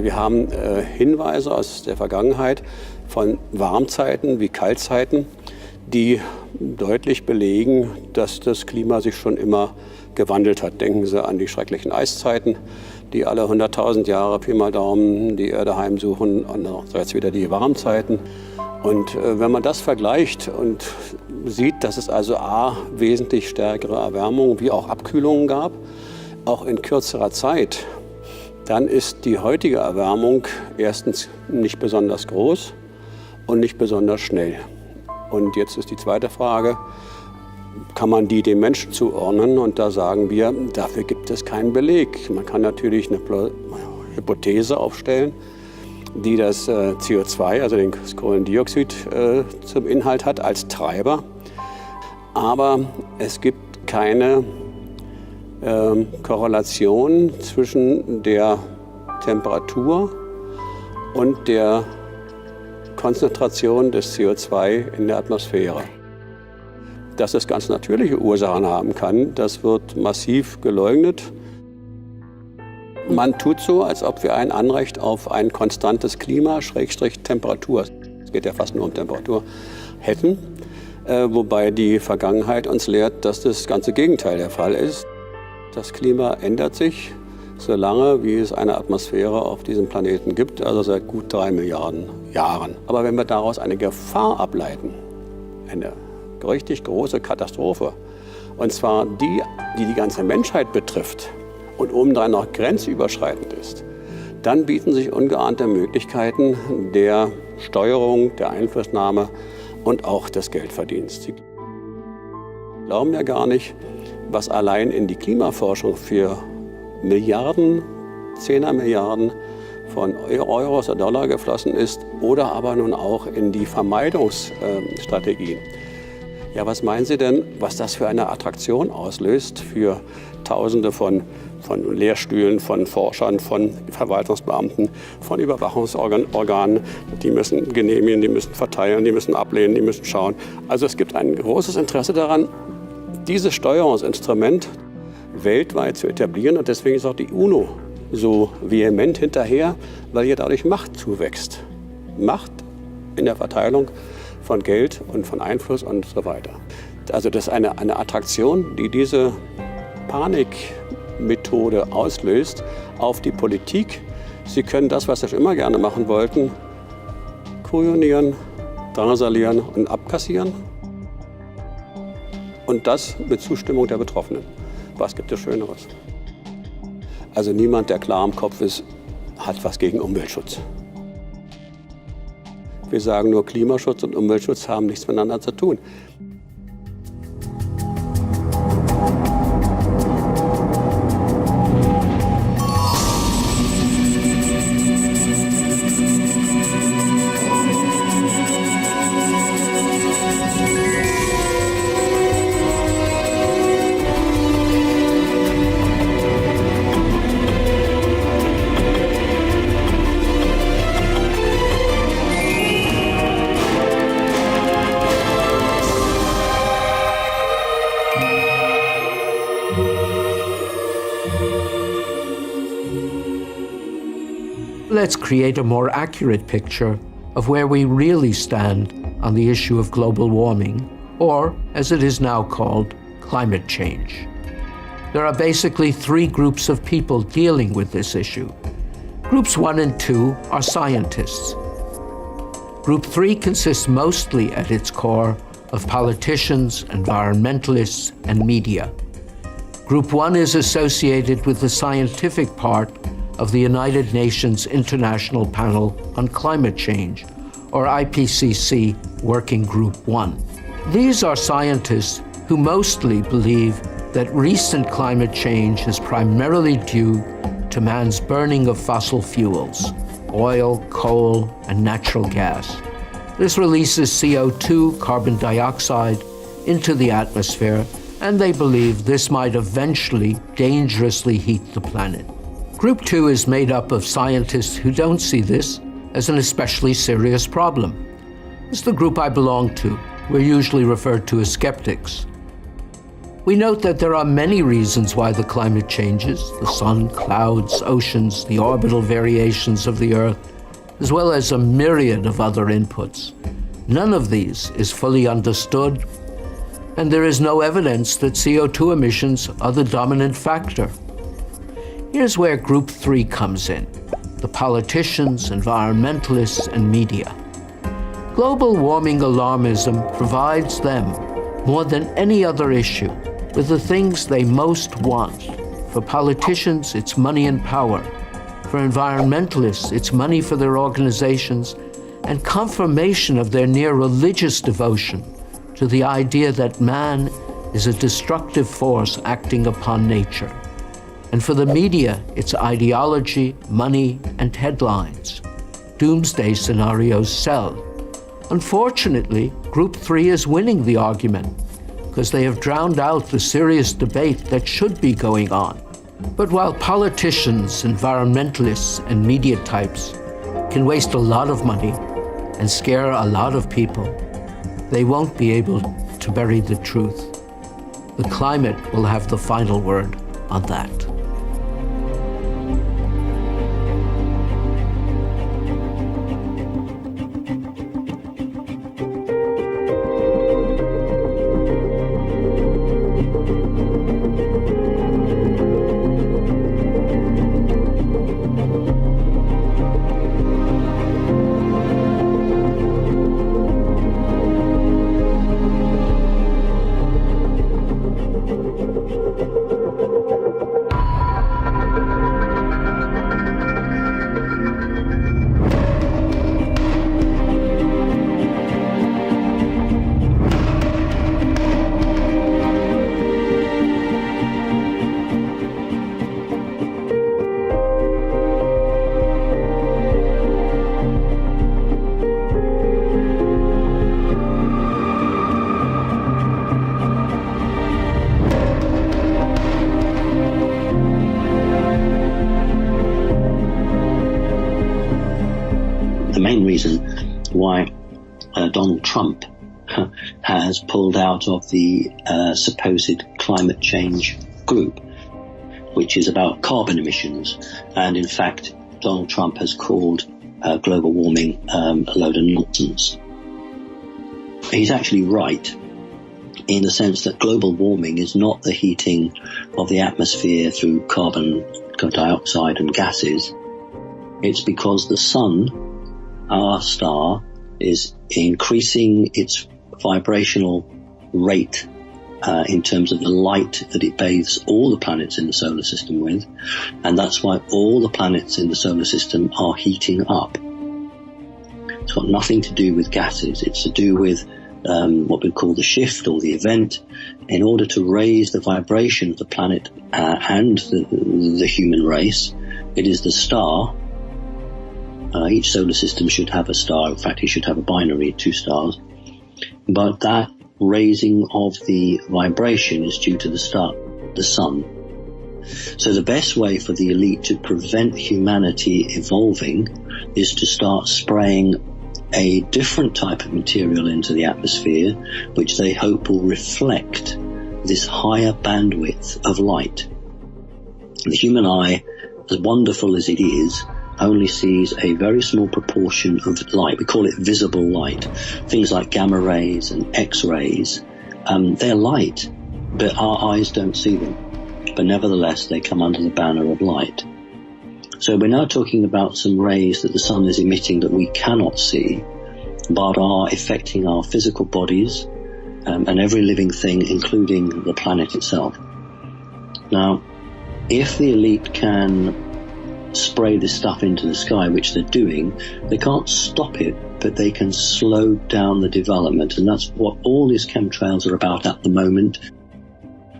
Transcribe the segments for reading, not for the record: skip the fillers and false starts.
Also wir haben Hinweise aus der Vergangenheit von Warmzeiten wie Kaltzeiten, die deutlich belegen, dass das Klima sich schon immer gewandelt hat. Denken Sie an die schrecklichen Eiszeiten, die alle 100.000 Jahre Pi mal Daumen die Erde heimsuchen, und jetzt wieder die Warmzeiten. Und wenn man das vergleicht und sieht, dass es also a. wesentlich stärkere Erwärmungen wie auch Abkühlungen gab, auch in kürzerer Zeit, dann ist die heutige Erwärmung erstens nicht besonders groß und nicht besonders schnell. Und jetzt ist die zweite Frage, kann man die dem Menschen zuordnen? Und da sagen wir, dafür gibt es keinen Beleg. Man kann natürlich eine Hypothese aufstellen, die das CO2, also das Kohlendioxid, zum Inhalt hat als Treiber. Aber es gibt keine Korrelation zwischen der Temperatur und der Konzentration des CO2 in der Atmosphäre. Dass es ganz natürliche Ursachen haben kann, das wird massiv geleugnet. Man tut so, als ob wir ein Anrecht auf ein konstantes Klima, Temperatur, es geht ja fast nur um Temperatur, hätten. Wobei die Vergangenheit uns lehrt, dass das ganze Gegenteil der Fall ist. Das Klima ändert sich, solange wie es eine Atmosphäre auf diesem Planeten gibt, also seit gut 3 Milliarden Jahren. Aber wenn wir daraus eine Gefahr ableiten, eine richtig große Katastrophe, und zwar die ganze Menschheit betrifft und obendrein noch grenzüberschreitend ist, dann bieten sich ungeahnte Möglichkeiten der Steuerung, der Einflussnahme und auch des Geldverdienst. Sie glauben ja gar nicht, was allein in die Klimaforschung für Milliarden, 10er Milliarden von Euros oder Dollar geflossen ist, oder aber nun auch in die Vermeidungsstrategien. Ja, was meinen Sie denn, was das für eine Attraktion auslöst für Tausende von Lehrstühlen, von Forschern, von Verwaltungsbeamten, von Überwachungsorganen? Die müssen genehmigen, die müssen verteilen, die müssen ablehnen, die müssen schauen. Also es gibt ein großes Interesse daran, dieses Steuerungsinstrument weltweit zu etablieren. Und deswegen ist auch die UNO so vehement hinterher, weil hier dadurch Macht zuwächst. Macht in der Verteilung von Geld und von Einfluss und so weiter. Also das ist eine Attraktion, die diese Panikmethode auslöst auf die Politik. Sie können das, was Sie schon immer gerne machen wollten, kujonieren, drangsalieren und abkassieren. Und das mit Zustimmung der Betroffenen. Was gibt es Schöneres? Also niemand, der klar im Kopf ist, hat was gegen Umweltschutz. Wir sagen nur, Klimaschutz und Umweltschutz haben nichts miteinander zu tun. Let's create a more accurate picture of where we really stand on the issue of global warming, or, as it is now called, climate change. There are basically 3 groups of people dealing with this issue. Groups 1 and 2 are scientists. Group 3 consists mostly at its core of politicians, environmentalists, and media. Group 1 is associated with the scientific part of the United Nations International Panel on Climate Change, or IPCC Working Group 1. These are scientists who mostly believe that recent climate change is primarily due to man's burning of fossil fuels, oil, coal, and natural gas. This releases CO2, carbon dioxide, into the atmosphere, and they believe this might eventually dangerously heat the planet. Group 2 is made up of scientists who don't see this as an especially serious problem. It's the group I belong to. We're usually referred to as skeptics. We note that there are many reasons why the climate changes: the sun, clouds, oceans, the orbital variations of the Earth, as well as a myriad of other inputs. None of these is fully understood, and there is no evidence that CO2 emissions are the dominant factor. Here's where Group 3 comes in: the politicians, environmentalists, and media. Global warming alarmism provides them, more than any other issue, with the things they most want. For politicians, it's money and power. For environmentalists, it's money for their organizations and confirmation of their near religious devotion to the idea that man is a destructive force acting upon nature. And for the media, it's ideology, money, and headlines. Doomsday scenarios sell. Unfortunately, Group 3 is winning the argument because they have drowned out the serious debate that should be going on. But while politicians, environmentalists, and media types can waste a lot of money and scare a lot of people, they won't be able to bury the truth. The climate will have the final word on that. Reason why Donald Trump has pulled out of the supposed climate change group, which is about carbon emissions. And in fact, Donald Trump has called global warming a load of nonsense. He's actually right in the sense that global warming is not the heating of the atmosphere through carbon dioxide and gases. It's because the sun, our star, is increasing its vibrational rate in terms of the light that it bathes all the planets in the solar system with, and that's why all the planets in the solar system are heating up. It's got nothing to do with gases. It's to do with what we call the shift or the event. In order to raise the vibration of the planet and the human race, it is the star. Each solar system should have a star. In fact, it should have a binary, 2 stars. But that raising of the vibration is due to the star, the sun. So the best way for the elite to prevent humanity evolving is to start spraying a different type of material into the atmosphere, which they hope will reflect this higher bandwidth of light. The human eye, as wonderful as it is, only sees a very small proportion of light. We call it visible light. Things like gamma rays and X-rays, they're light, but our eyes don't see them. But nevertheless, they come under the banner of light. So we're now talking about some rays that the sun is emitting that we cannot see, but are affecting our physical bodies and every living thing, including the planet itself. Now, if the elite can spray this stuff into the sky, which they're doing, they can't stop it, but they can slow down the development. And that's what all these chemtrails are about at the moment.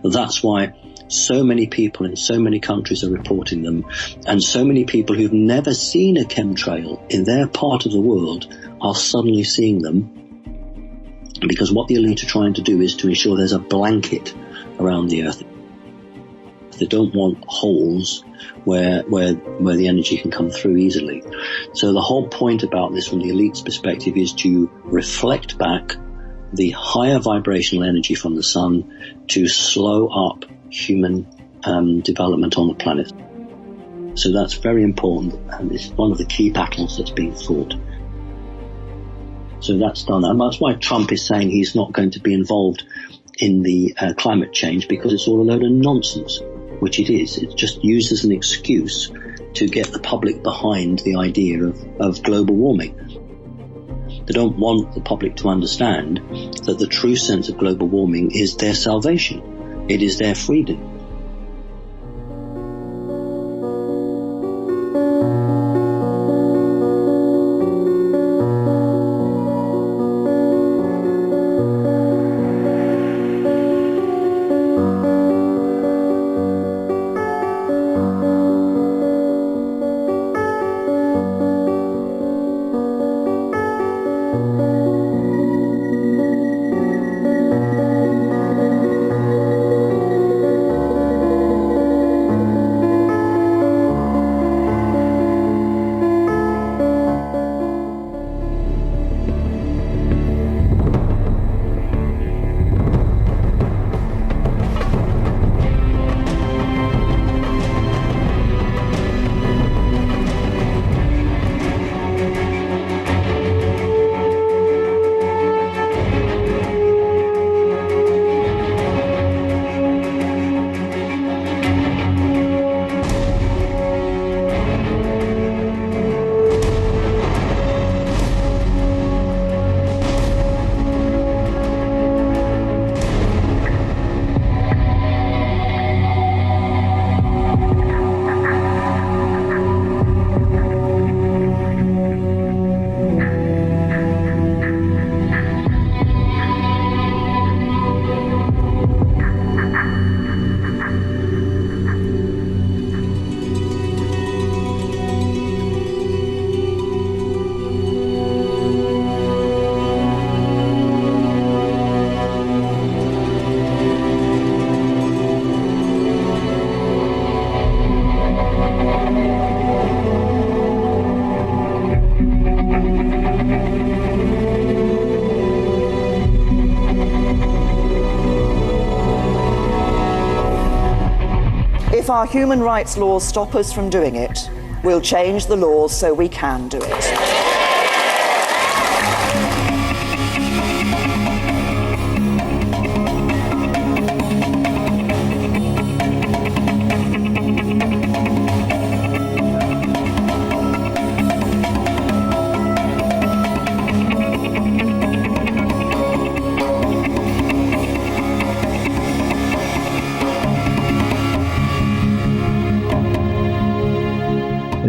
That's why so many people in so many countries are reporting them, and so many people who've never seen a chemtrail in their part of the world are suddenly seeing them, because what the elite are trying to do is to ensure there's a blanket around the Earth. They don't want holes where the energy can come through easily. So the whole point about this from the elite's perspective is to reflect back the higher vibrational energy from the sun to slow up human development on the planet. So that's very important, and it's one of the key battles that's being fought. So that's done, and that's why Trump is saying he's not going to be involved in the climate change, because it's all a load of nonsense, which it is. It's just used as an excuse to get the public behind the idea of global warming. They don't want the public to understand that the true sense of global warming is their salvation. It is their freedom. If our human rights laws stop us from doing it, we'll change the laws so we can do it.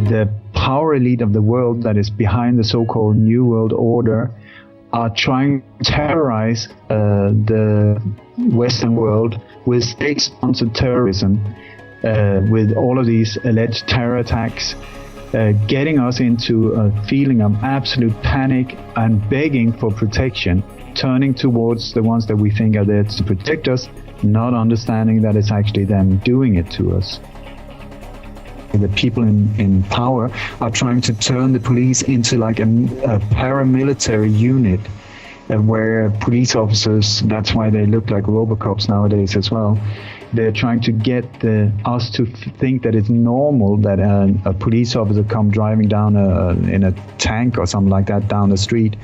The power elite of the world that is behind the so-called New World Order are trying to terrorize the Western world with state-sponsored terrorism, with all of these alleged terror attacks, getting us into a feeling of absolute panic and begging for protection, turning towards the ones that we think are there to protect us, not understanding that it's actually them doing it to us. The people in power are trying to turn the police into like a paramilitary unit, where police officers, that's why they look like Robocops nowadays as well. They're trying to get us to think that it's normal that a police officer come driving down in a tank or something like that down the street.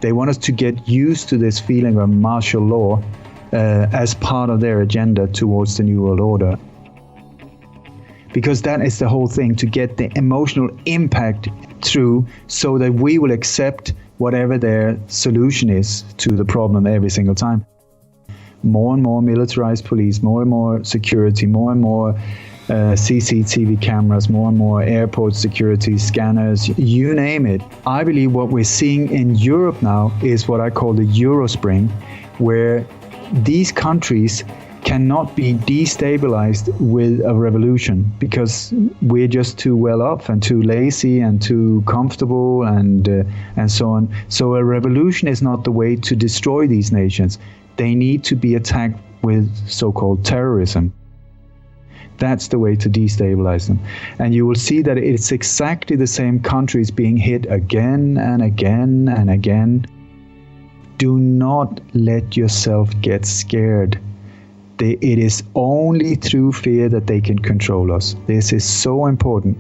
They want us to get used to this feeling of martial law as part of their agenda towards the New World Order. Because that is the whole thing, to get the emotional impact through so that we will accept whatever their solution is to the problem every single time. More and more militarized police, more and more security, more and more CCTV cameras, more and more airport security scanners, you name it. I believe what we're seeing in Europe now is what I call the Eurospring, where these countries cannot be destabilized with a revolution because we're just too well off and too lazy and too comfortable and so on. So a revolution is not the way to destroy these nations. They need to be attacked with so-called terrorism. That's the way to destabilize them. And you will see that it's exactly the same countries being hit again and again and again. Do not let yourself get scared. It is only through fear that they can control us. This is so important.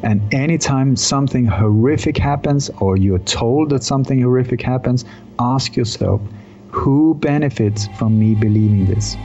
And anytime something horrific happens, or you're told that something horrific happens, ask yourself, who benefits from me believing this?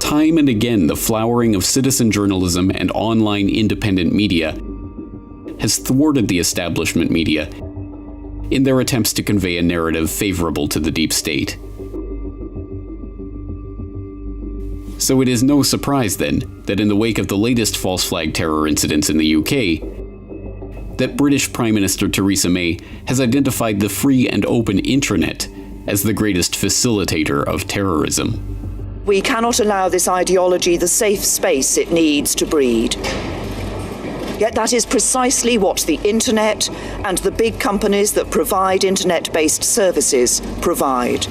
Time and again, the flowering of citizen journalism and online independent media has thwarted the establishment media in their attempts to convey a narrative favorable to the deep state. So it is no surprise then that in the wake of the latest false flag terror incidents in the UK, that British Prime Minister Theresa May has identified the free and open intranet as the greatest facilitator of terrorism. We cannot allow this ideology the safe space it needs to breed. Yet that is precisely what the internet and the big companies that provide internet-based services provide.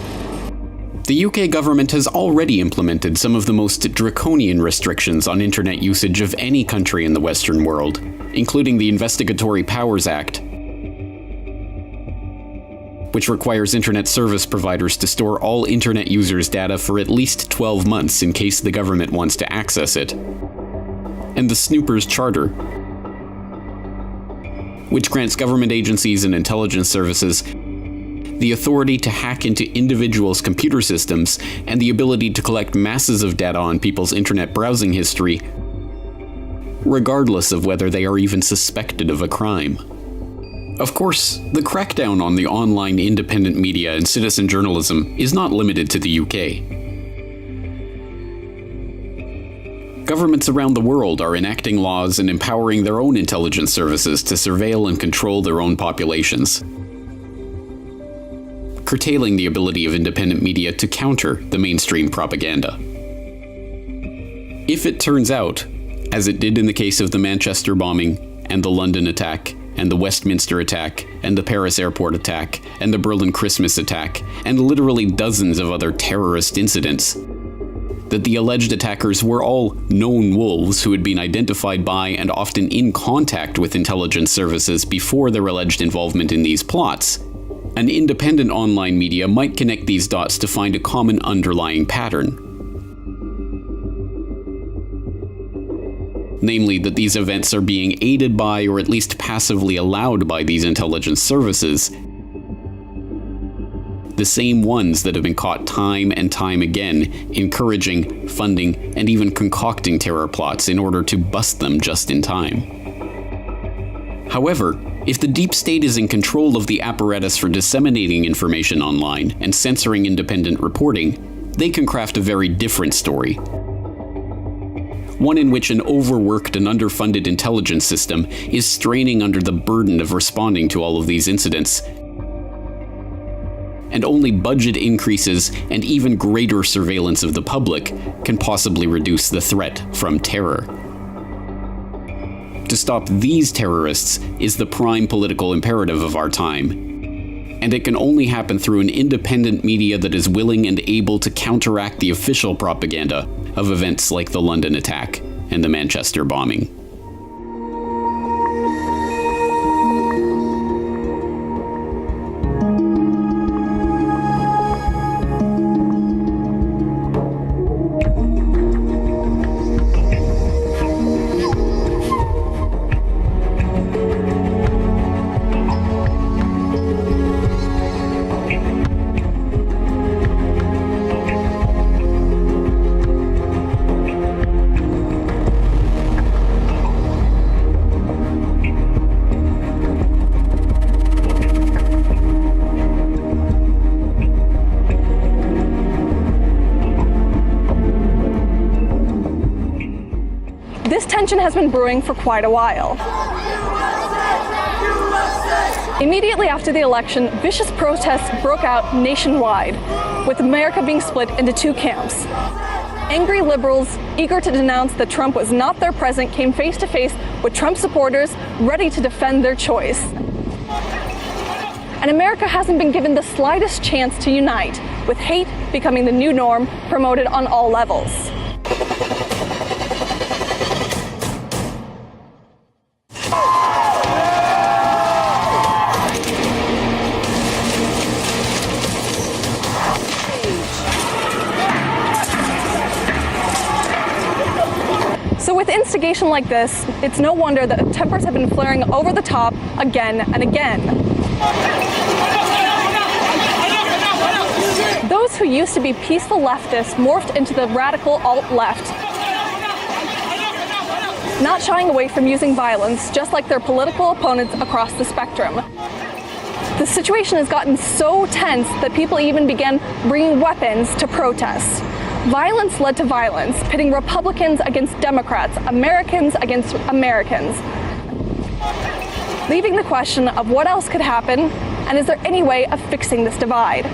The UK government has already implemented some of the most draconian restrictions on internet usage of any country in the Western world, including the Investigatory Powers Act, which requires internet service providers to store all internet users' data for at least 12 months in case the government wants to access it, and the Snoopers Charter, which grants government agencies and intelligence services the authority to hack into individuals' computer systems and the ability to collect masses of data on people's internet browsing history, regardless of whether they are even suspected of a crime. Of course, the crackdown on the online independent media and citizen journalism is not limited to the UK. Governments around the world are enacting laws and empowering their own intelligence services to surveil and control their own populations, curtailing the ability of independent media to counter the mainstream propaganda. If it turns out, as it did in the case of the Manchester bombing and the London attack, and the Westminster attack, and the Paris airport attack, and the Berlin Christmas attack, and literally dozens of other terrorist incidents, that the alleged attackers were all known wolves who had been identified by and often in contact with intelligence services before their alleged involvement in these plots, an independent online media might connect these dots to find a common underlying pattern. Namely, that these events are being aided by, or at least passively allowed by, these intelligence services, the same ones that have been caught time and time again, encouraging, funding, and even concocting terror plots in order to bust them just in time. However, if the deep state is in control of the apparatus for disseminating information online and censoring independent reporting, they can craft a very different story. One in which an overworked and underfunded intelligence system is straining under the burden of responding to all of these incidents, and only budget increases and even greater surveillance of the public can possibly reduce the threat from terror. To stop these terrorists is the prime political imperative of our time, and it can only happen through an independent media that is willing and able to counteract the official propaganda of events like the London attack and the Manchester bombing. This tension has been brewing for quite a while. Immediately after the election, vicious protests broke out nationwide, with America being split into two camps. Angry liberals, eager to denounce that Trump was not their president, came face to face with Trump supporters ready to defend their choice. And America hasn't been given the slightest chance to unite, with hate becoming the new norm promoted on all levels. So with instigation like this, it's no wonder that tempers have been flaring over the top again and again. Those who used to be peaceful leftists morphed into the radical alt-left, not shying away from using violence, just like their political opponents across the spectrum. The situation has gotten so tense that people even began bringing weapons to protest. Violence led to violence, pitting Republicans against Democrats, Americans against Americans, leaving the question of what else could happen, and is there any way of fixing this divide?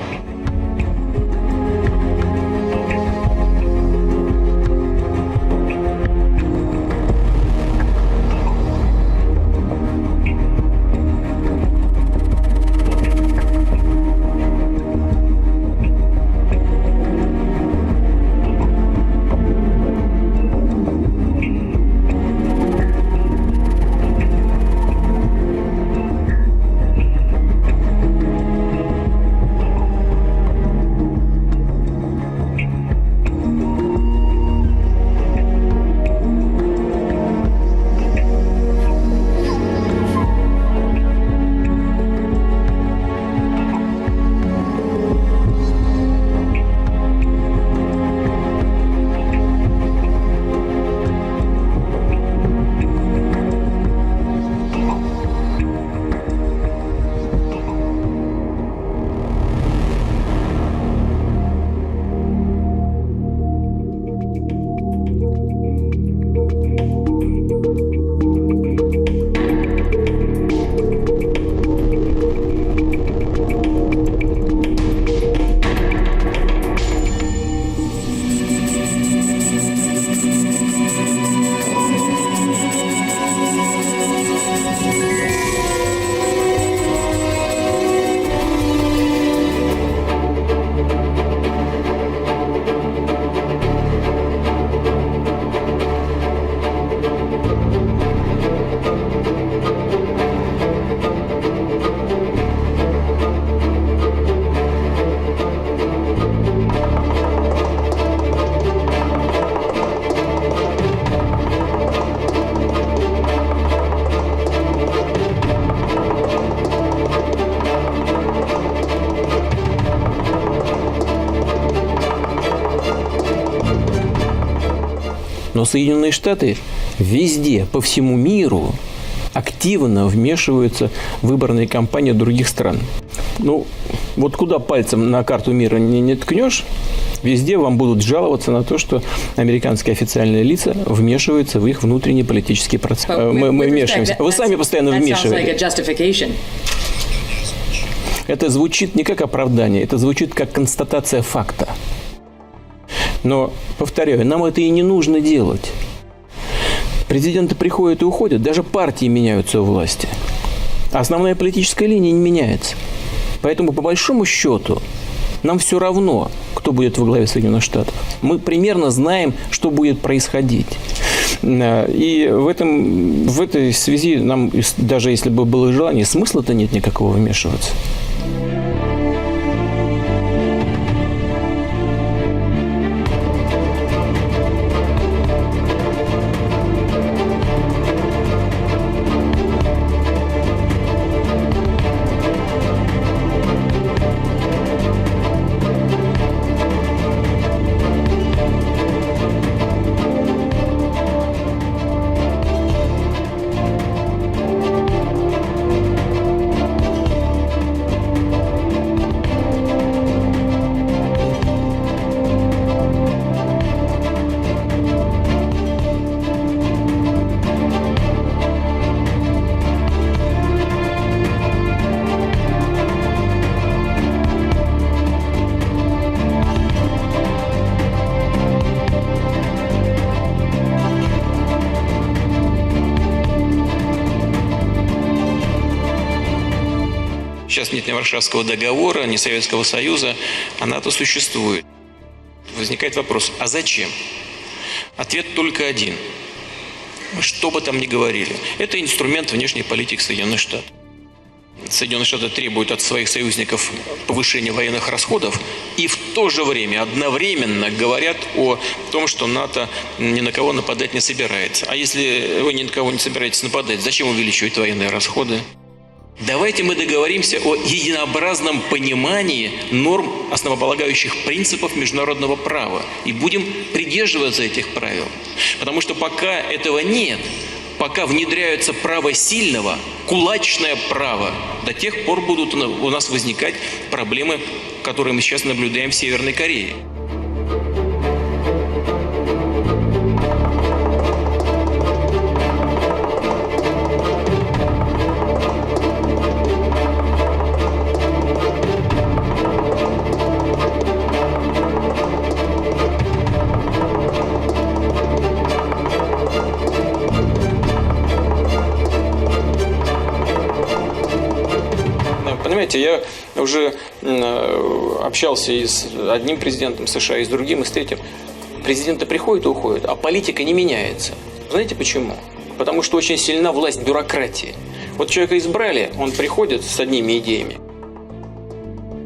Но Соединенные Штаты везде, по всему миру, активно вмешиваются в выборные кампании других стран. Ну, вот куда пальцем на карту мира не ткнешь, везде вам будут жаловаться на то, что американские официальные лица вмешиваются в их внутренние политические процессы. Мы вмешиваемся. Вы сами постоянно вмешиваетесь. Это звучит не как оправдание, это звучит как констатация факта. Но, повторяю, нам это и не нужно делать. Президенты приходят и уходят, даже партии меняются у власти. А основная политическая линия не меняется. Поэтому, по большому счету, нам все равно, кто будет во главе Соединенных Штатов. Мы примерно знаем, что будет происходить. И в этой связи нам, даже если бы было желание, смысла-то нет никакого вмешиваться. Сейчас нет ни Варшавского договора, ни Советского Союза, а НАТО существует. Возникает вопрос, а зачем? Ответ только один. Что бы там ни говорили, это инструмент внешней политики Соединенных Штатов. Соединенные Штаты требуют от своих союзников повышения военных расходов и в то же время одновременно говорят о том, что НАТО ни на кого нападать не собирается. А если вы ни на кого не собираетесь нападать, зачем увеличивать военные расходы? Давайте мы договоримся о единообразном понимании норм основополагающих принципов международного права и будем придерживаться этих правил. Потому что пока этого нет, пока внедряется право сильного, кулачное право, до тех пор будут у нас возникать проблемы, которые мы сейчас наблюдаем в Северной Корее. Понимаете, я уже общался и с одним президентом США, и с другим, и с третьим. Президенты приходят и уходят, а политика не меняется. Знаете почему? Потому что очень сильна власть бюрократии. Вот человека избрали, он приходит с одними идеями.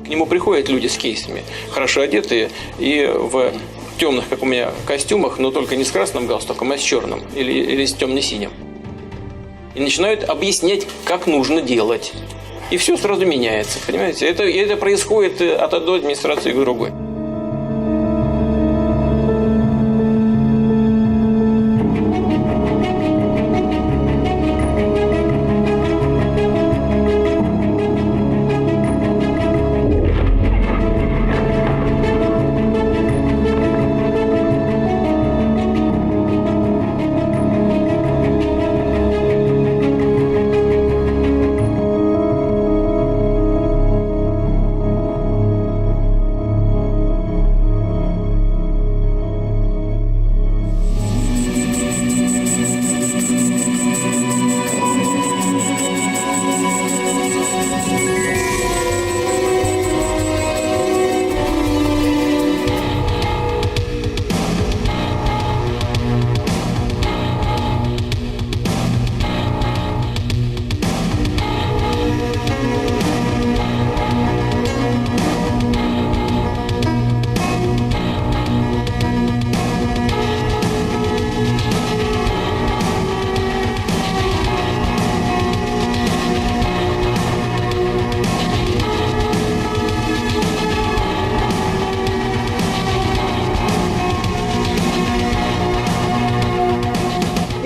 К нему приходят люди с кейсами, хорошо одетые и в темных, как у меня, костюмах, но только не с красным галстуком, а с черным или с темно-синим. И начинают объяснять, как нужно делать. И все сразу меняется, понимаете? Это происходит от одной администрации к другой.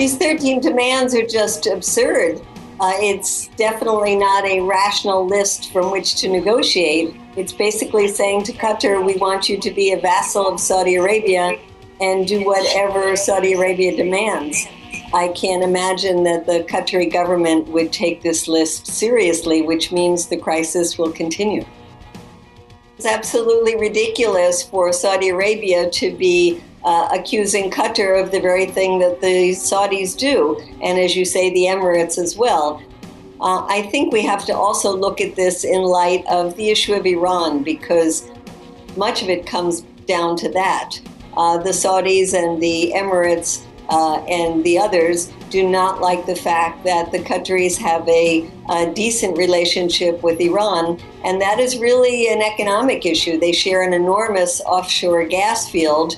These 13 demands are just absurd. It's definitely not a rational list from which to negotiate. It's basically saying to Qatar, we want you to be a vassal of Saudi Arabia and do whatever Saudi Arabia demands. I can't imagine that the Qatari government would take this list seriously, which means the crisis will continue. It's absolutely ridiculous for Saudi Arabia to be accusing Qatar of the very thing that the Saudis do, and as you say, the Emirates as well. I think we have to also look at this in light of the issue of Iran, because much of it comes down to that. The Saudis and the Emirates and the others do not like the fact that the Qataris have a decent relationship with Iran, and that is really an economic issue. They share an enormous offshore gas field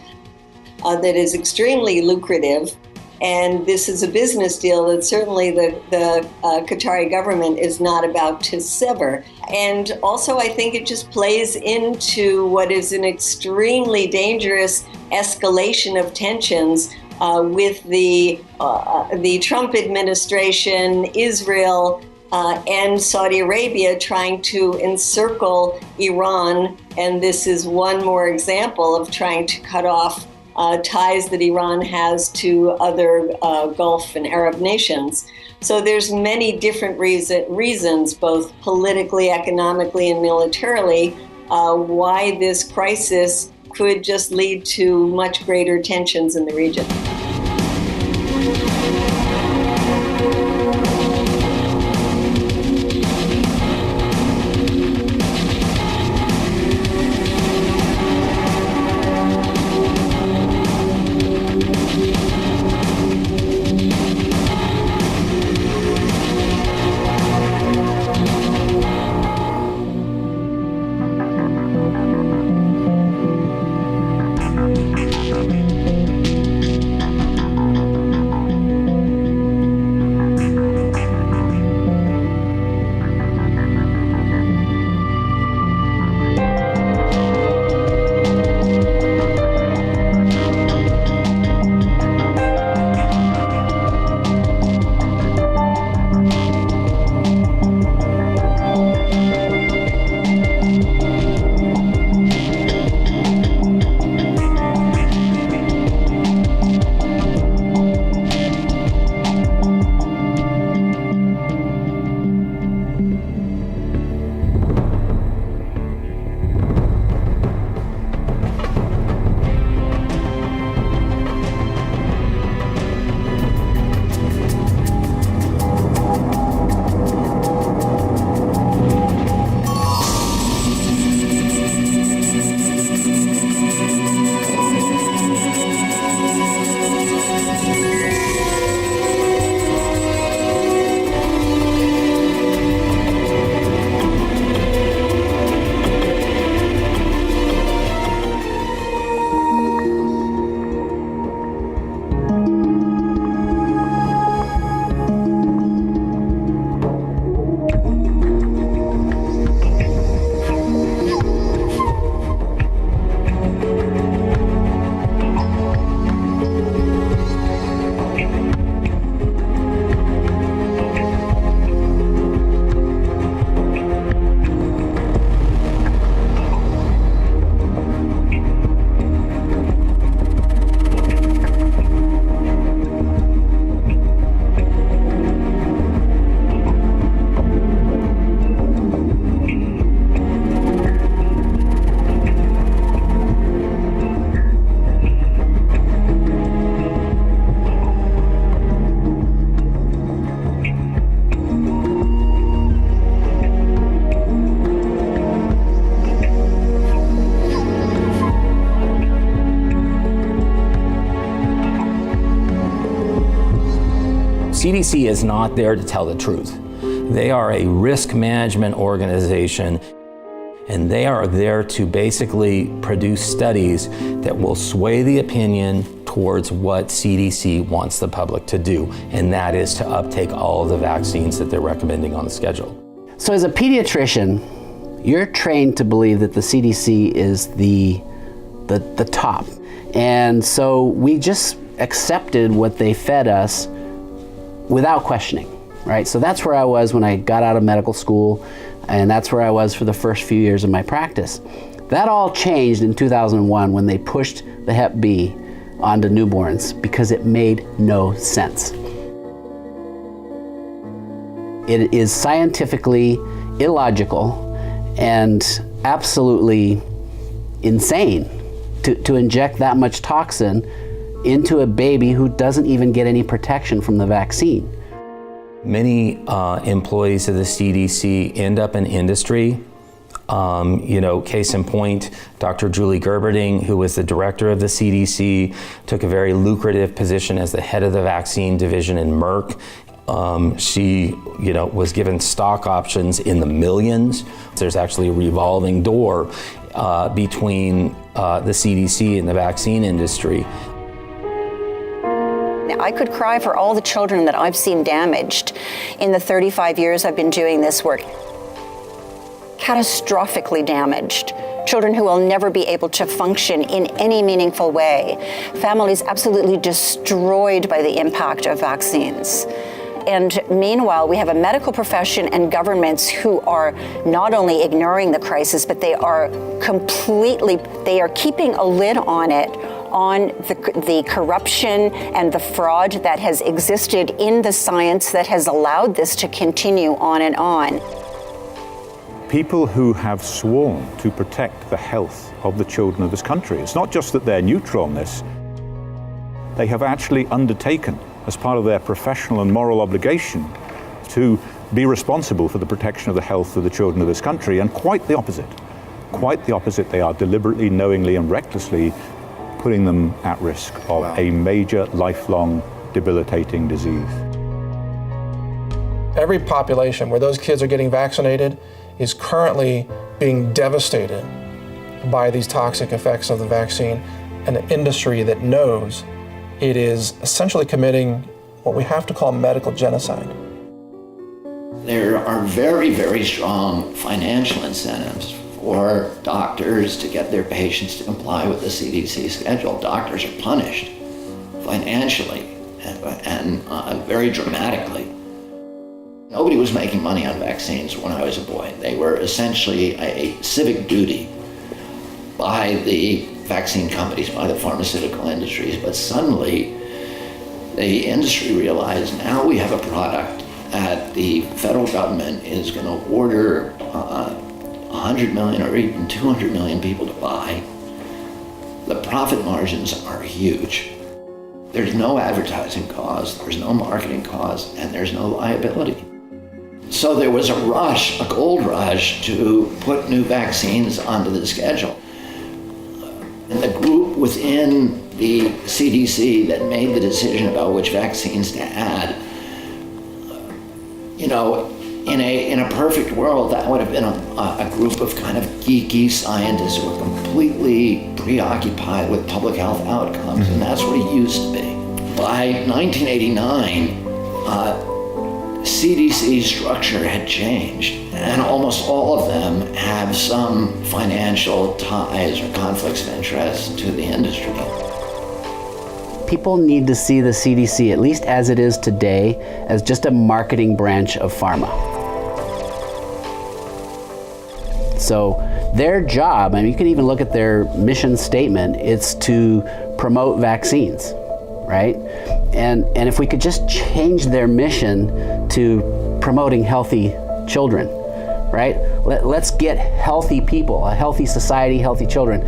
that is extremely lucrative, and this is a business deal that certainly the Qatari government is not about to sever. And also I think it just plays into what is an extremely dangerous escalation of tensions with the Trump administration, Israel, and Saudi Arabia trying to encircle Iran. And this is one more example of trying to cut off ties that Iran has to other Gulf and Arab nations. So there's many different reasons, both politically, economically, and militarily, why this crisis could just lead to much greater tensions in the region. CDC is not there to tell the truth. They are a risk management organization, and they are there to basically produce studies that will sway the opinion towards what CDC wants the public to do, and that is to uptake all of the vaccines that they're recommending on the schedule. So as a pediatrician, you're trained to believe that the CDC is the top. And so we just accepted what they fed us without questioning, right? So that's where I was when I got out of medical school, and that's where I was for the first few years of my practice. That all changed in 2001 when they pushed the Hep B onto newborns because it made no sense. It is scientifically illogical and absolutely insane to inject that much toxin into a baby who doesn't even get any protection from the vaccine. Many employees of the CDC end up in industry. Case in point, Dr. Julie Gerberding, who was the director of the CDC, took a very lucrative position as the head of the vaccine division in Merck. She, was given stock options in the millions. There's actually a revolving door between the CDC and the vaccine industry. I could cry for all the children that I've seen damaged in the 35 years I've been doing this work. Catastrophically damaged. Children who will never be able to function in any meaningful way. Families absolutely destroyed by the impact of vaccines. And meanwhile, we have a medical profession and governments who are not only ignoring the crisis, but they are keeping a lid on it, on the corruption and the fraud that has existed in the science that has allowed this to continue on and on. People who have sworn to protect the health of the children of this country, it's not just that they're neutral on this, they have actually undertaken, as part of their professional and moral obligation, to be responsible for the protection of the health of the children of this country, and quite the opposite. Quite the opposite. They are deliberately, knowingly, and recklessly putting them at risk of a major, lifelong, debilitating disease. Every population where those kids are getting vaccinated is currently being devastated by these toxic effects of the vaccine, and an industry that knows it is essentially committing what we have to call medical genocide. There are very, very strong financial incentives for doctors to get their patients to comply with the CDC schedule. Doctors are punished financially and very dramatically. Nobody was making money on vaccines when I was a boy. They were essentially a civic duty by the vaccine companies, by the pharmaceutical industries, but suddenly the industry realized now we have a product that the federal government is going to order 100 million or even 200 million people to buy. The profit margins are huge. There's no advertising cost, there's no marketing cost, and there's no liability. So there was a rush, a gold rush, to put new vaccines onto the schedule. And the group within the CDC that made the decision about which vaccines to add, in a perfect world, that would have been a group of kind of geeky scientists who were completely preoccupied with public health outcomes, and that's what it used to be. By 1989, CDC structure had changed, and almost all of them have some financial ties or conflicts of interest to the industry. People need to see the CDC, at least as it is today, as just a marketing branch of pharma. So their job, and you can even look at their mission statement, it's to promote vaccines, right? And if we could just change their mission to promoting healthy children, right? Let's get healthy people, a healthy society, healthy children,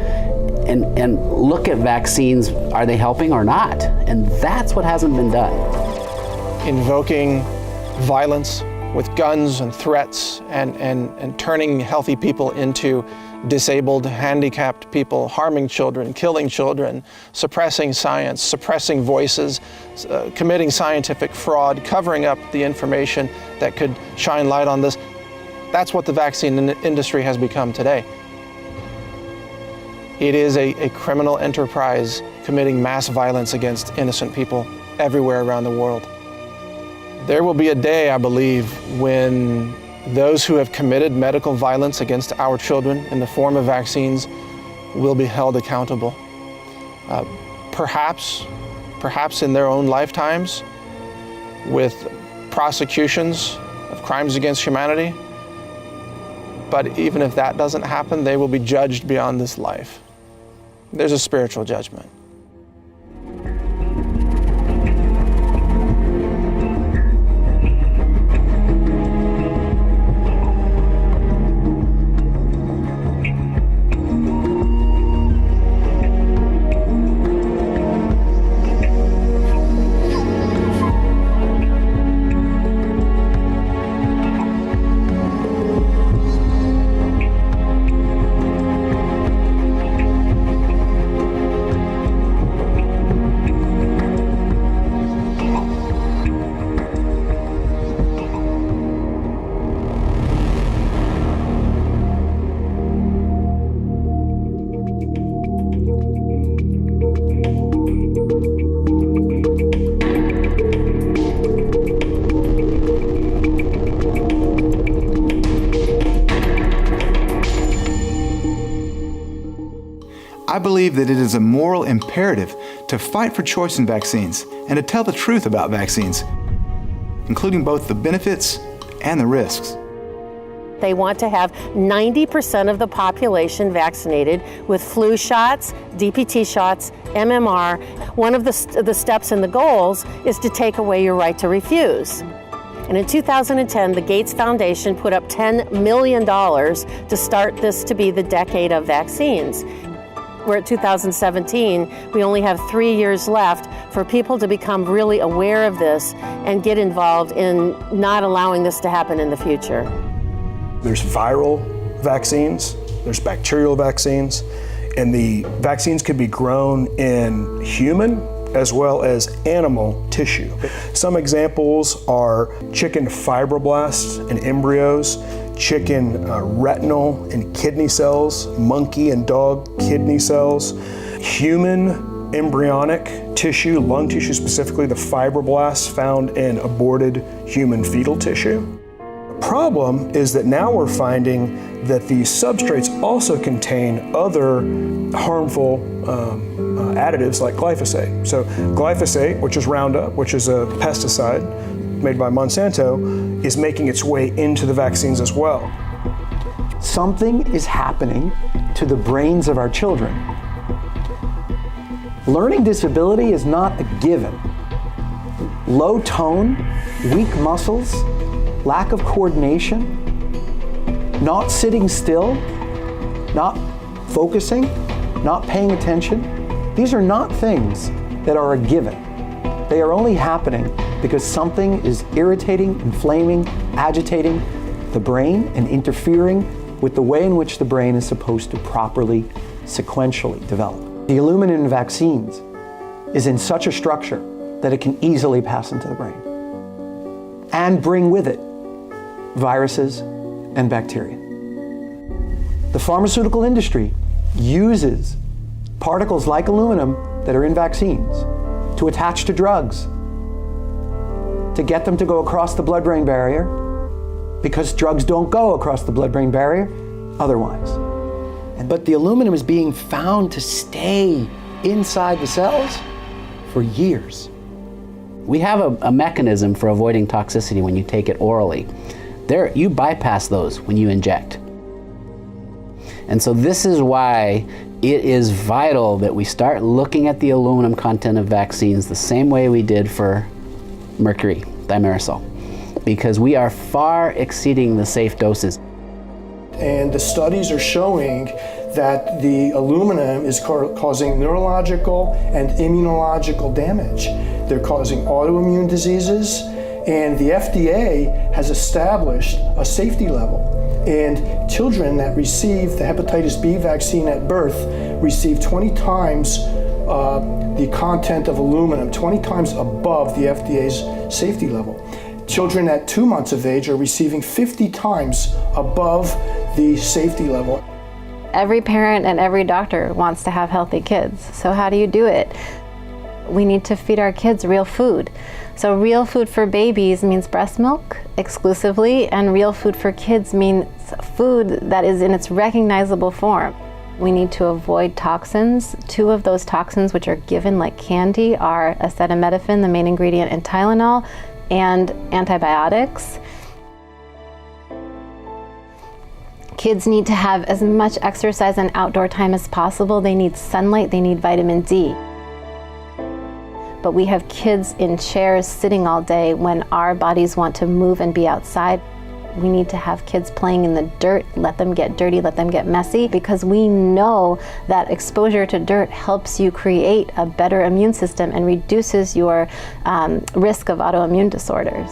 and look at vaccines, are they helping or not? And that's what hasn't been done. Invoking violence with guns and threats and turning healthy people into disabled, handicapped people, harming children, killing children, suppressing science, suppressing voices, committing scientific fraud, covering up the information that could shine light on this. That's what the vaccine industry has become today. It is a criminal enterprise committing mass violence against innocent people everywhere around the world. There will be a day, I believe, when those who have committed medical violence against our children in the form of vaccines will be held accountable. Perhaps in their own lifetimes, with prosecutions of crimes against humanity. But even if that doesn't happen, they will be judged beyond this life. There's a spiritual judgment. I believe that it is a moral imperative to fight for choice in vaccines and to tell the truth about vaccines, including both the benefits and the risks. They want to have 90% of the population vaccinated with flu shots, DPT shots, MMR. One of the steps in the goals is to take away your right to refuse. And in 2010, the Gates Foundation put up $10 million to start this to be the decade of vaccines. We're at 2017, we only have 3 years left for people to become really aware of this and get involved in not allowing this to happen in the future. There's viral vaccines, there's bacterial vaccines, and the vaccines can be grown in human as well as animal tissue. Some examples are chicken fibroblasts and embryos, chicken retinal and kidney cells, monkey and dog kidney cells, human embryonic tissue, lung tissue specifically, the fibroblasts found in aborted human fetal tissue. The problem is that now we're finding that these substrates also contain other harmful additives like glyphosate. So glyphosate, which is Roundup, which is a pesticide made by Monsanto, is making its way into the vaccines as well. Something is happening to the brains of our children. Learning disability is not a given. Low tone, weak muscles, lack of coordination, not sitting still, not focusing, not paying attention, these are not things that are a given. They are only happening because something is irritating, inflaming, agitating the brain and interfering with the way in which the brain is supposed to properly, sequentially develop. The aluminum in vaccines is in such a structure that it can easily pass into the brain and bring with it viruses and bacteria. The pharmaceutical industry uses particles like aluminum that are in vaccines to attach to drugs, to get them to go across the blood-brain barrier, because drugs don't go across the blood-brain barrier otherwise. But the aluminum is being found to stay inside the cells for years. We have a mechanism for avoiding toxicity when you take it orally. You bypass those when you inject. And so this is why it is vital that we start looking at the aluminum content of vaccines the same way we did for mercury, thimerosal, because we are far exceeding the safe doses. And the studies are showing that the aluminum is causing neurological and immunological damage. They're causing autoimmune diseases, and the FDA has established a safety level. And children that receive the hepatitis B vaccine at birth receive 20 times the content of aluminum, 20 times above the FDA's safety level. Children at 2 months of age are receiving 50 times above the safety level. Every parent and every doctor wants to have healthy kids. So how do you do it? We need to feed our kids real food. So real food for babies means breast milk exclusively, and real food for kids means food that is in its recognizable form. We need to avoid toxins. 2 of those toxins which are given like candy are acetaminophen, the main ingredient in Tylenol, and antibiotics. Kids need to have as much exercise and outdoor time as possible. They need sunlight, they need vitamin D. But we have kids in chairs sitting all day when our bodies want to move and be outside. We need to have kids playing in the dirt, let them get dirty, let them get messy, because we know that exposure to dirt helps you create a better immune system and reduces your risk of autoimmune disorders.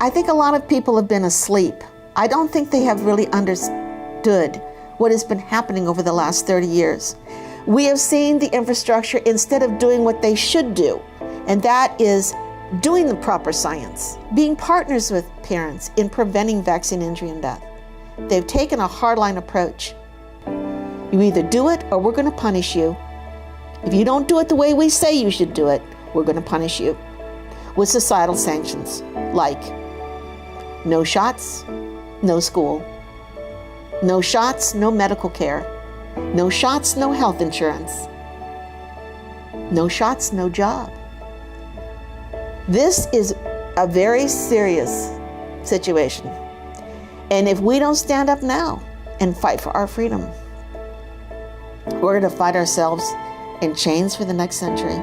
I think a lot of people have been asleep. I don't think they have really understood what has been happening over the last 30 years. We have seen the infrastructure instead of doing what they should do, and that is doing the proper science, being partners with parents in preventing vaccine injury and death. They've taken a hardline approach. You either do it or we're going to punish you. If you don't do it the way we say you should do it, we're going to punish you with societal sanctions like no shots, no school, no shots, no medical care, no shots, no health insurance, no shots, no job. This is a very serious situation. And if we don't stand up now and fight for our freedom, we're going to fight ourselves in chains for the next century.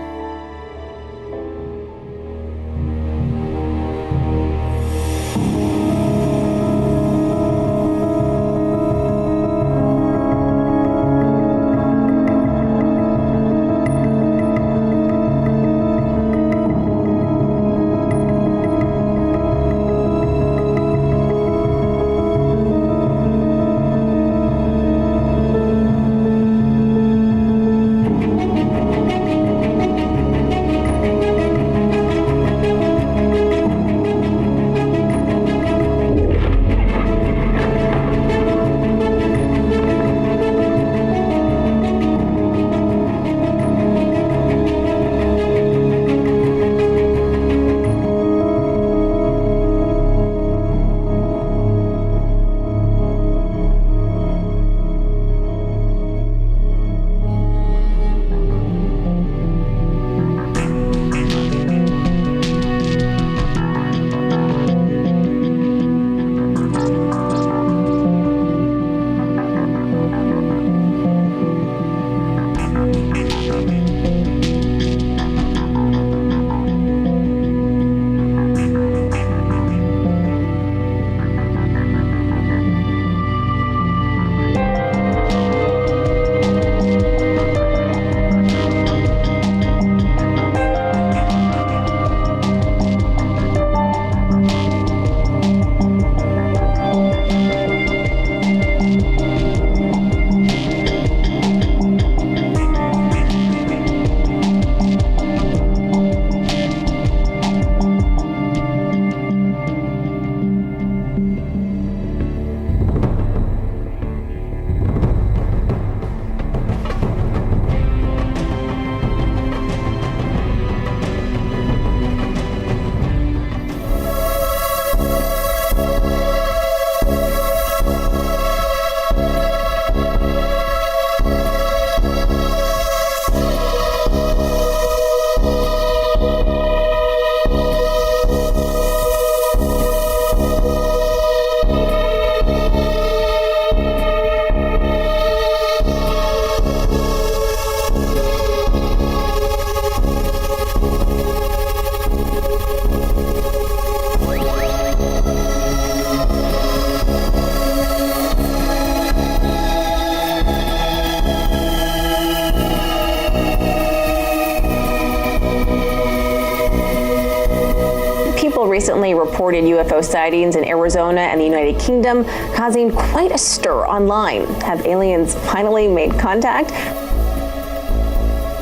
Recently reported UFO sightings in Arizona and the United Kingdom, causing quite a stir online. Have aliens finally made contact?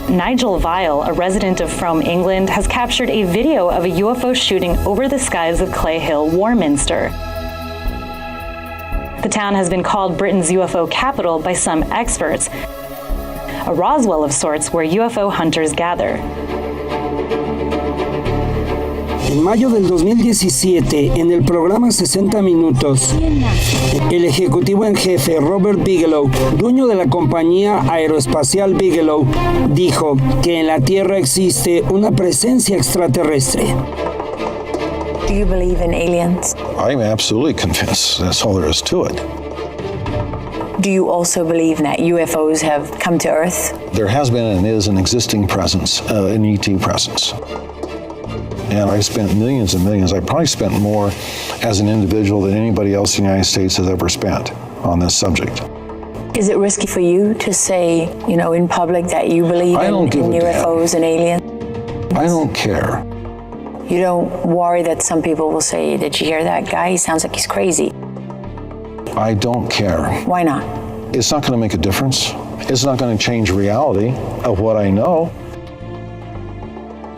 Nigel Vile, a resident of Frome, England, has captured a video of a UFO shooting over the skies of Clay Hill, Warminster. The town has been called Britain's UFO capital by some experts, a Roswell of sorts where UFO hunters gather. En mayo del 2017, en el programa 60 Minutos, el ejecutivo en jefe Robert Bigelow, dueño de la compañía aeroespacial Bigelow, dijo que en la Tierra existe una presencia extraterrestre. Do you believe in aliens? I'm absolutely convinced. That's all there is to it. Do you also believe that UFOs have come to Earth? There has been and is an existing presence, an ET presence. And I spent millions and millions. I probably spent more as an individual than anybody else in the United States has ever spent on this subject. Is it risky for you to say, in public that you believe in UFOs and aliens? I don't care. You don't worry that some people will say, did you hear that guy? He sounds like he's crazy. I don't care. Why not? It's not going to make a difference. It's not going to change reality of what I know.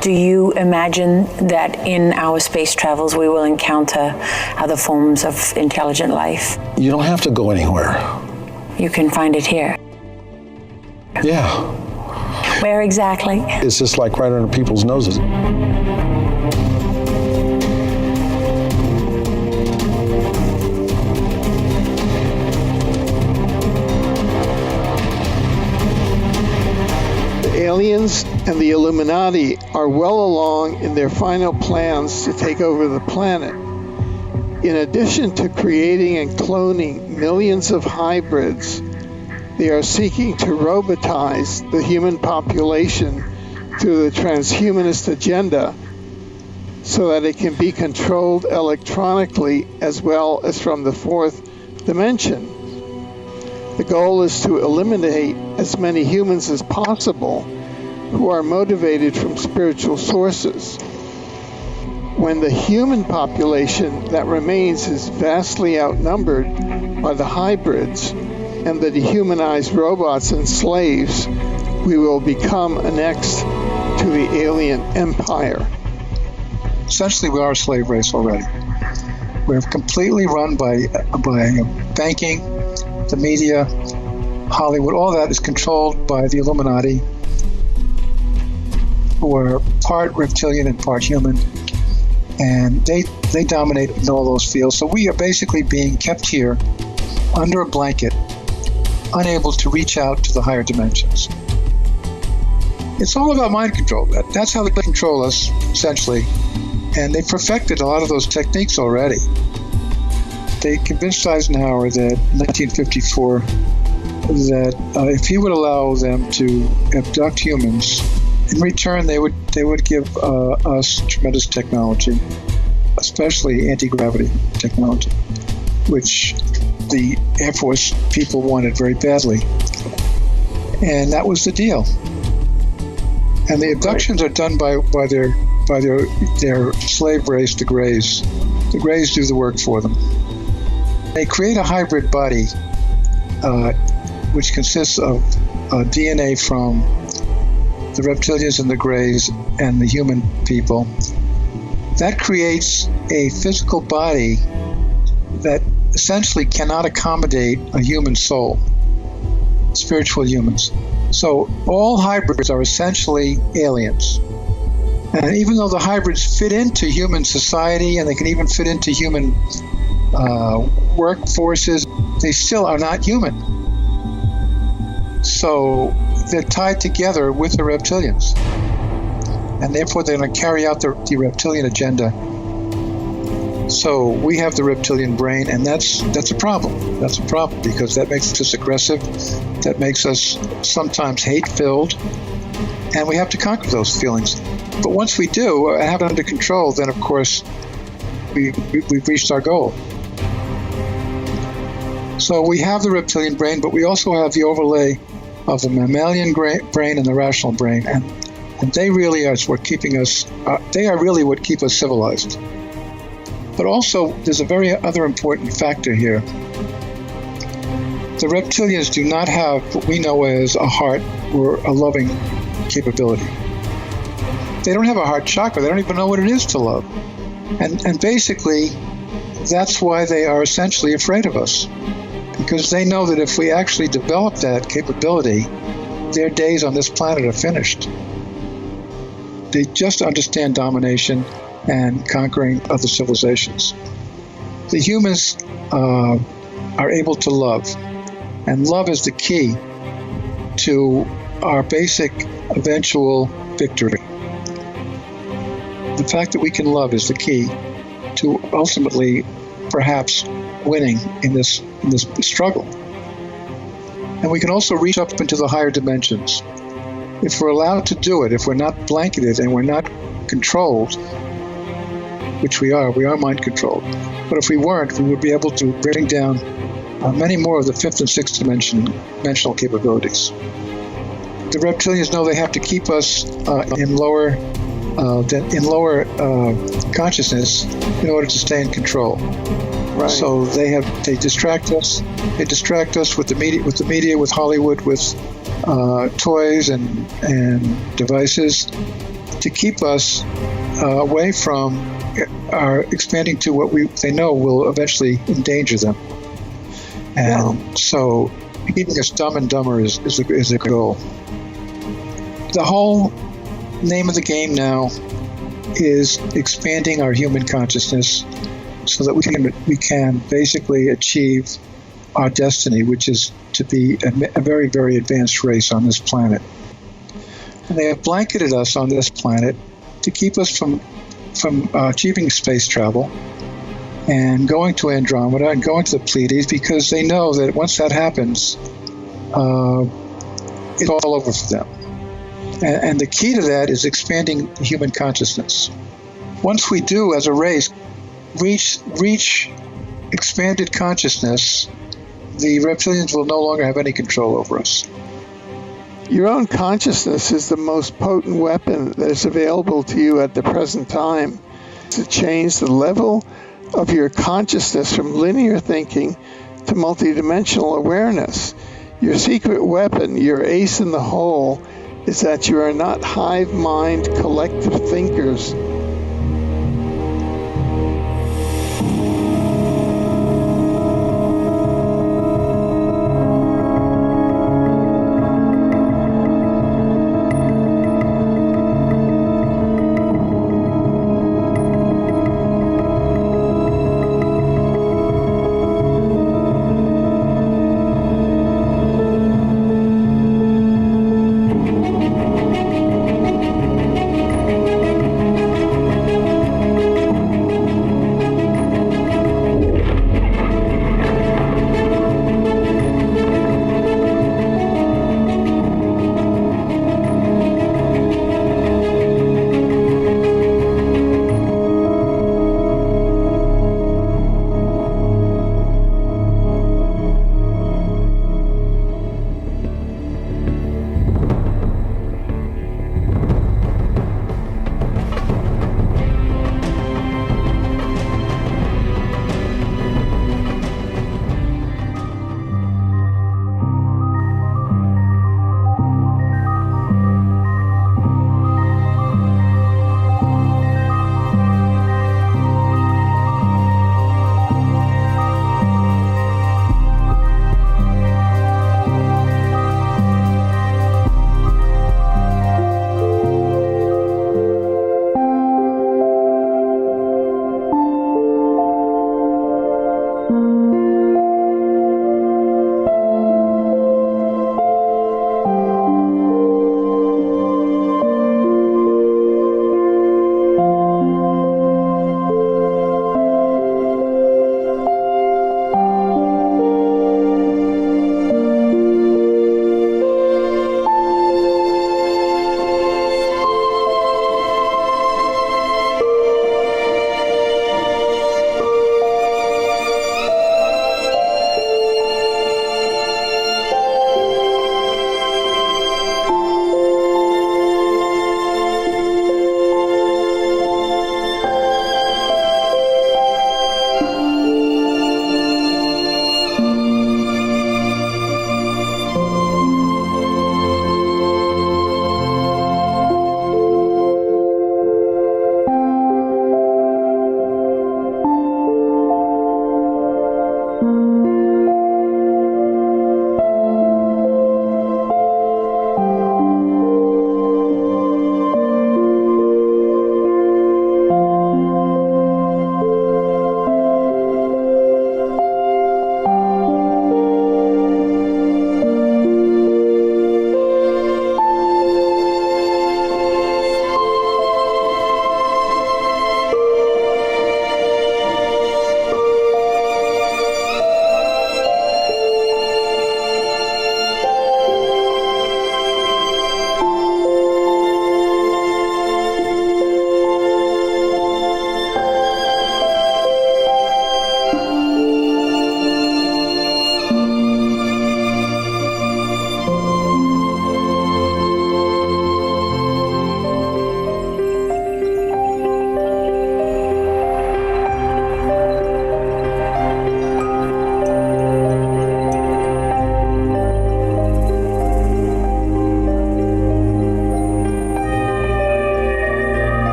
Do you imagine that in our space travels we will encounter other forms of intelligent life? You don't have to go anywhere. You can find it here. Yeah. Where exactly? It's just like right under people's noses. Aliens and the Illuminati are well along in their final plans to take over the planet. In addition to creating and cloning millions of hybrids, they are seeking to robotize the human population through the transhumanist agenda so that it can be controlled electronically as well as from the fourth dimension. The goal is to eliminate as many humans as possible who are motivated from spiritual sources. When the human population that remains is vastly outnumbered by the hybrids and the dehumanized robots and slaves, we will become annexed to the alien empire. Essentially, we are a slave race already. We're completely run by banking, the media, Hollywood. All that is controlled by the Illuminati, who are part reptilian and part human, and they dominate in all those fields. So we are basically being kept here under a blanket, unable to reach out to the higher dimensions. It's all about mind control. That's how they control us, essentially. And they perfected a lot of those techniques already. They convinced Eisenhower that in 1954 that if he would allow them to abduct humans, in return they would give us tremendous technology, especially anti-gravity technology, which the Air Force people wanted very badly. And that was the deal. And the abductions are done by their slave race, the Greys. The Greys do the work for them. They create a hybrid body, which consists of DNA from the reptilians and the Greys and the human people. That creates a physical body that essentially cannot accommodate a human soul, spiritual humans. So all hybrids are essentially aliens. And even though the hybrids fit into human society and they can even fit into human workforces, they still are not human. So they're tied together with the reptilians. And therefore they're going to carry out the reptilian agenda. So we have the reptilian brain, and that's a problem. That's a problem because that makes us aggressive. That makes us sometimes hate-filled. And we have to conquer those feelings. But once we do and have it under control, then of course we've reached our goal. So we have the reptilian brain, but we also have the overlay of the mammalian brain and the rational brain, and they really are what keeping us. They are really what keep us civilized. But also, there's a very other important factor here. The reptilians do not have what we know as a heart or a loving capability. They don't have a heart chakra. They don't even know what it is to love. And basically, that's why they are essentially afraid of us. Because they know that if we actually develop that capability, their days on this planet are finished. They just understand domination and conquering other civilizations. The humans are able to love, and love is the key to our basic eventual victory. The fact that we can love is the key. to ultimately perhaps winning in this struggle. And we can also reach up into the higher dimensions. If we're allowed to do it, if we're not blanketed and we're not controlled, which we are mind controlled. But if we weren't, we would be able to bring down many more of the fifth and sixth dimensional capabilities. The reptilians know they have to keep us in lower consciousness in order to stay in control. Right. So they distract us. They distract us with the media, with Hollywood, with toys and devices to keep us away from our expanding to what they know will eventually endanger them. And so keeping us dumb and dumber is the goal. The whole name of the game now is expanding our human consciousness so that we can basically achieve our destiny, which is to be a very, very advanced race on this planet. And they have blanketed us on this planet to keep us from achieving space travel and going to Andromeda and going to the Pleiades, because they know that once that happens, it's all over for them. And the key to that is expanding human consciousness. Once we do, as a race, reach expanded consciousness, the reptilians will no longer have any control over us. Your own consciousness is the most potent weapon that is available to you at the present time to change the level of your consciousness from linear thinking to multidimensional awareness. Your secret weapon, your ace in the hole, is that you are not hive mind collective thinkers.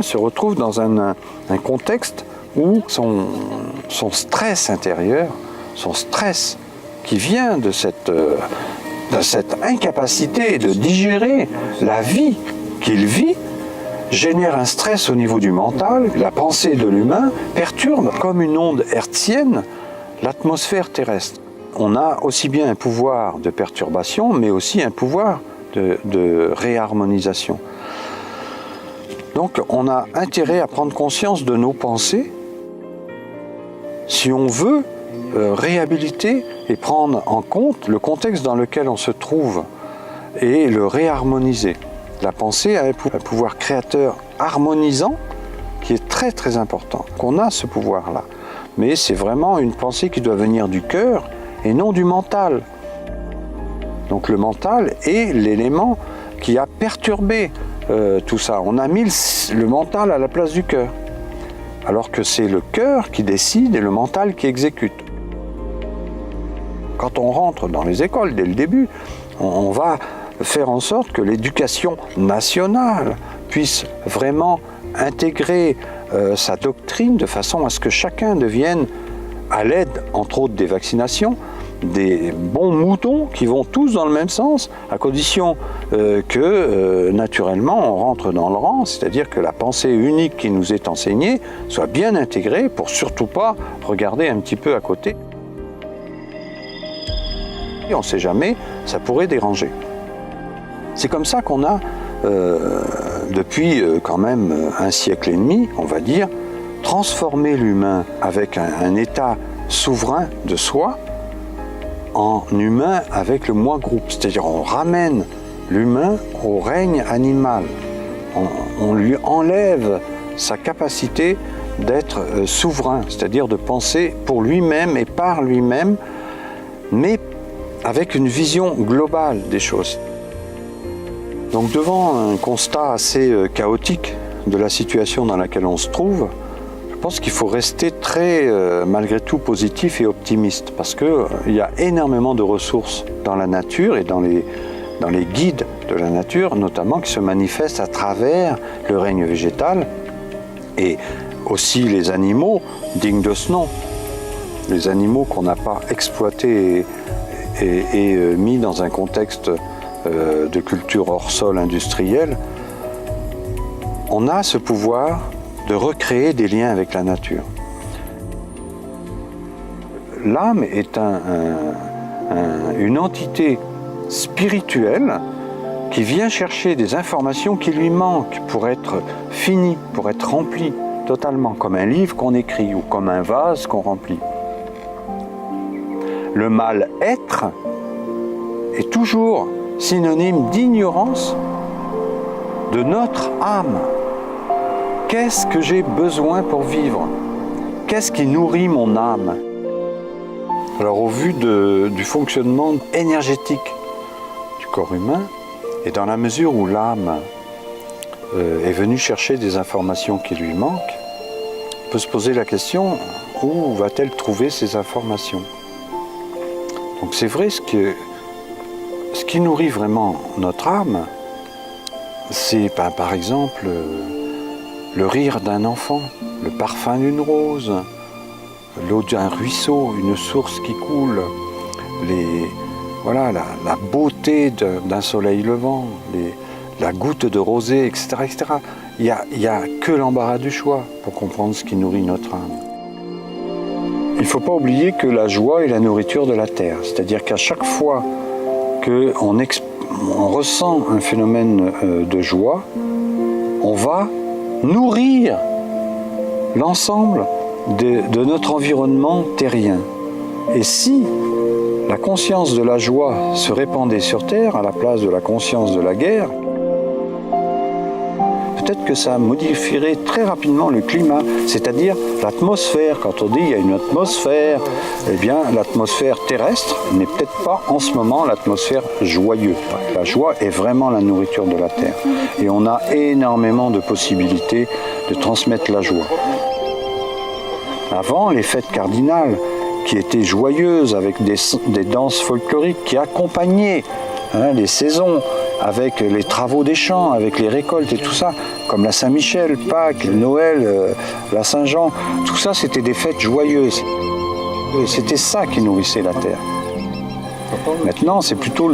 se retrouve dans un contexte où son stress intérieur, son stress qui vient de cette incapacité de digérer la vie qu'il vit, génère un stress au niveau du mental. La pensée de l'humain perturbe comme une onde hertzienne l'atmosphère terrestre. On a aussi bien un pouvoir de perturbation, mais aussi un pouvoir de réharmonisation. Donc on a intérêt à prendre conscience de nos pensées si on veut réhabiliter et prendre en compte le contexte dans lequel on se trouve et le réharmoniser. La pensée a un pouvoir créateur harmonisant qui est très très important, qu'on a ce pouvoir-là. Mais c'est vraiment une pensée qui doit venir du cœur et non du mental. Donc le mental est l'élément qui a perturbé tout ça. On a mis le mental à la place du cœur, alors que c'est le cœur qui décide et le mental qui exécute. Quand on rentre dans les écoles dès le début, on va faire en sorte que l'éducation nationale puisse vraiment intégrer sa doctrine de façon à ce que chacun devienne, à l'aide entre autres des vaccinations, des bons moutons qui vont tous dans le même sens, à condition que naturellement on rentre dans le rang, c'est-à-dire que la pensée unique qui nous est enseignée soit bien intégrée pour surtout pas regarder un petit peu à côté. Et on ne sait jamais, ça pourrait déranger. C'est comme ça qu'on a, depuis quand même un siècle et demi, on va dire, transformé l'humain avec un état souverain de soi en humain avec le moi-groupe. C'est-à-dire on ramène l'humain au règne animal. On lui enlève sa capacité d'être souverain, c'est-à-dire de penser pour lui-même et par lui-même, mais avec une vision globale des choses. Donc devant un constat assez chaotique de la situation dans laquelle on se trouve, je pense qu'il faut rester très, malgré tout, positif et optimiste, parce qu'il y a énormément de ressources dans la nature et dans les guides de la nature, notamment qui se manifestent à travers le règne végétal et aussi les animaux dignes de ce nom. Les animaux qu'on n'a pas exploités et mis dans un contexte de culture hors sol industrielle, on a ce pouvoir de recréer des liens avec la nature. L'âme est une entité spirituelle qui vient chercher des informations qui lui manquent pour être finie, pour être remplie totalement, comme un livre qu'on écrit ou comme un vase qu'on remplit. Le mal-être est toujours synonyme d'ignorance de notre âme. Qu'est-ce que j'ai besoin pour vivre? Qu'est-ce qui nourrit mon âme? Alors au vu du fonctionnement énergétique du corps humain, et dans la mesure où l'âme est venue chercher des informations qui lui manquent, on peut se poser la question, où va-t-elle trouver ces informations? Donc c'est vrai, ce qui nourrit vraiment notre âme, c'est par exemple le rire d'un enfant, le parfum d'une rose, l'eau d'un ruisseau, une source qui coule, la beauté d'un soleil levant, la goutte de rosée, etc. etc. Il n'y a que l'embarras du choix pour comprendre ce qui nourrit notre âme. Il ne faut pas oublier que la joie est la nourriture de la terre, c'est-à-dire qu'à chaque fois qu'on ressent un phénomène de joie, on va nourrir l'ensemble de notre environnement terrien. Et si la conscience de la joie se répandait sur Terre à la place de la conscience de la guerre, peut-être que ça modifierait très rapidement le climat, c'est-à-dire l'atmosphère. Quand on dit qu'il y a une atmosphère, eh bien l'atmosphère terrestre n'est peut-être pas en ce moment l'atmosphère joyeuse. La joie est vraiment la nourriture de la Terre. Et on a énormément de possibilités de transmettre la joie. Avant, les fêtes cardinales, qui étaient joyeuses avec des danses folkloriques qui accompagnaient les saisons, avec les travaux des champs, avec les récoltes et tout ça, comme la Saint-Michel, Pâques, Noël, la Saint-Jean, tout ça c'était des fêtes joyeuses. C'était ça qui nourrissait la terre. Maintenant, c'est plutôt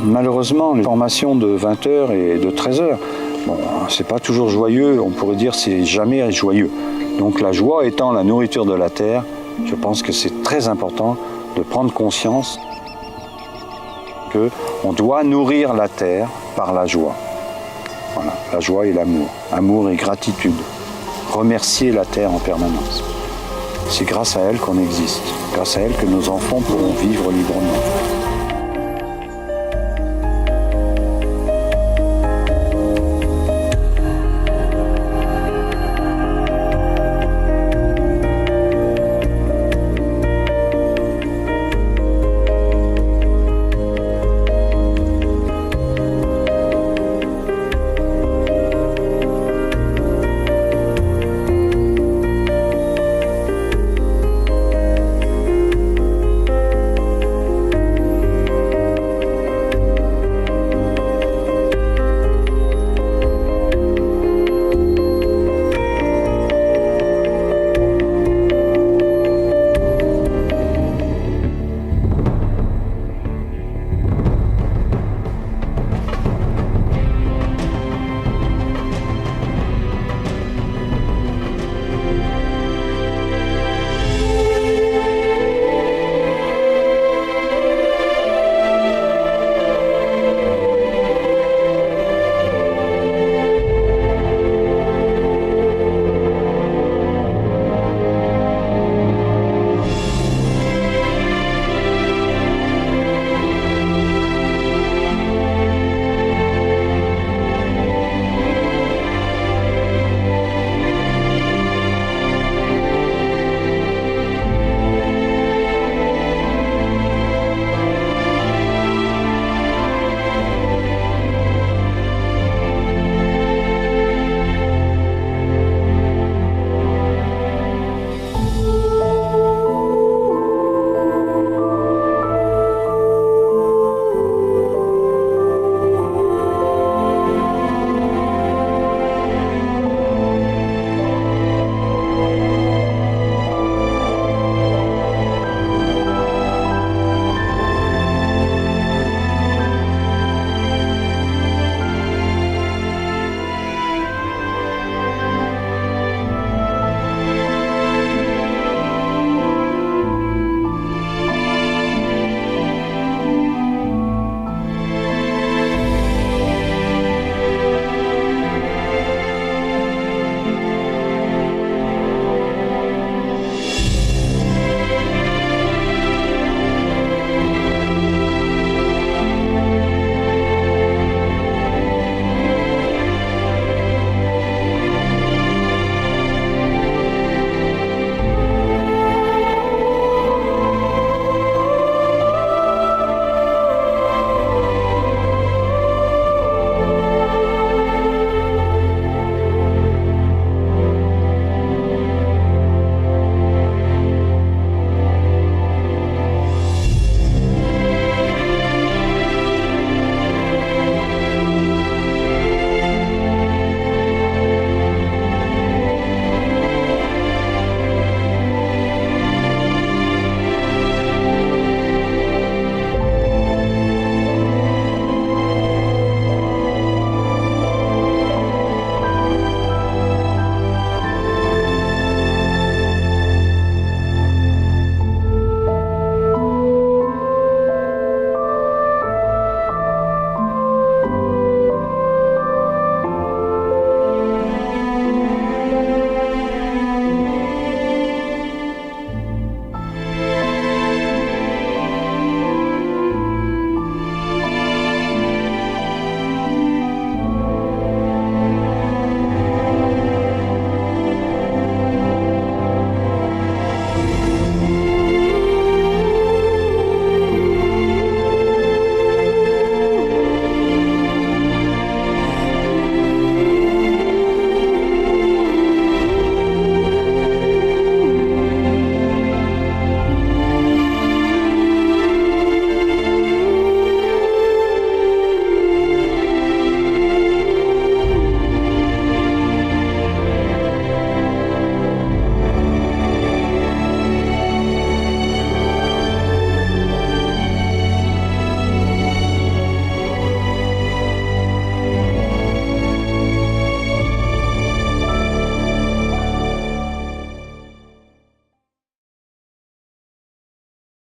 malheureusement les formations de 20h et de 13h. Bon, c'est pas toujours joyeux, on pourrait dire c'est jamais joyeux. Donc la joie étant la nourriture de la terre, je pense que c'est très important de prendre conscience qu'on doit nourrir la terre par la joie. Voilà, la joie et l'amour. Amour et gratitude. Remercier la terre en permanence. C'est grâce à elle qu'on existe, grâce à elle que nos enfants pourront vivre librement.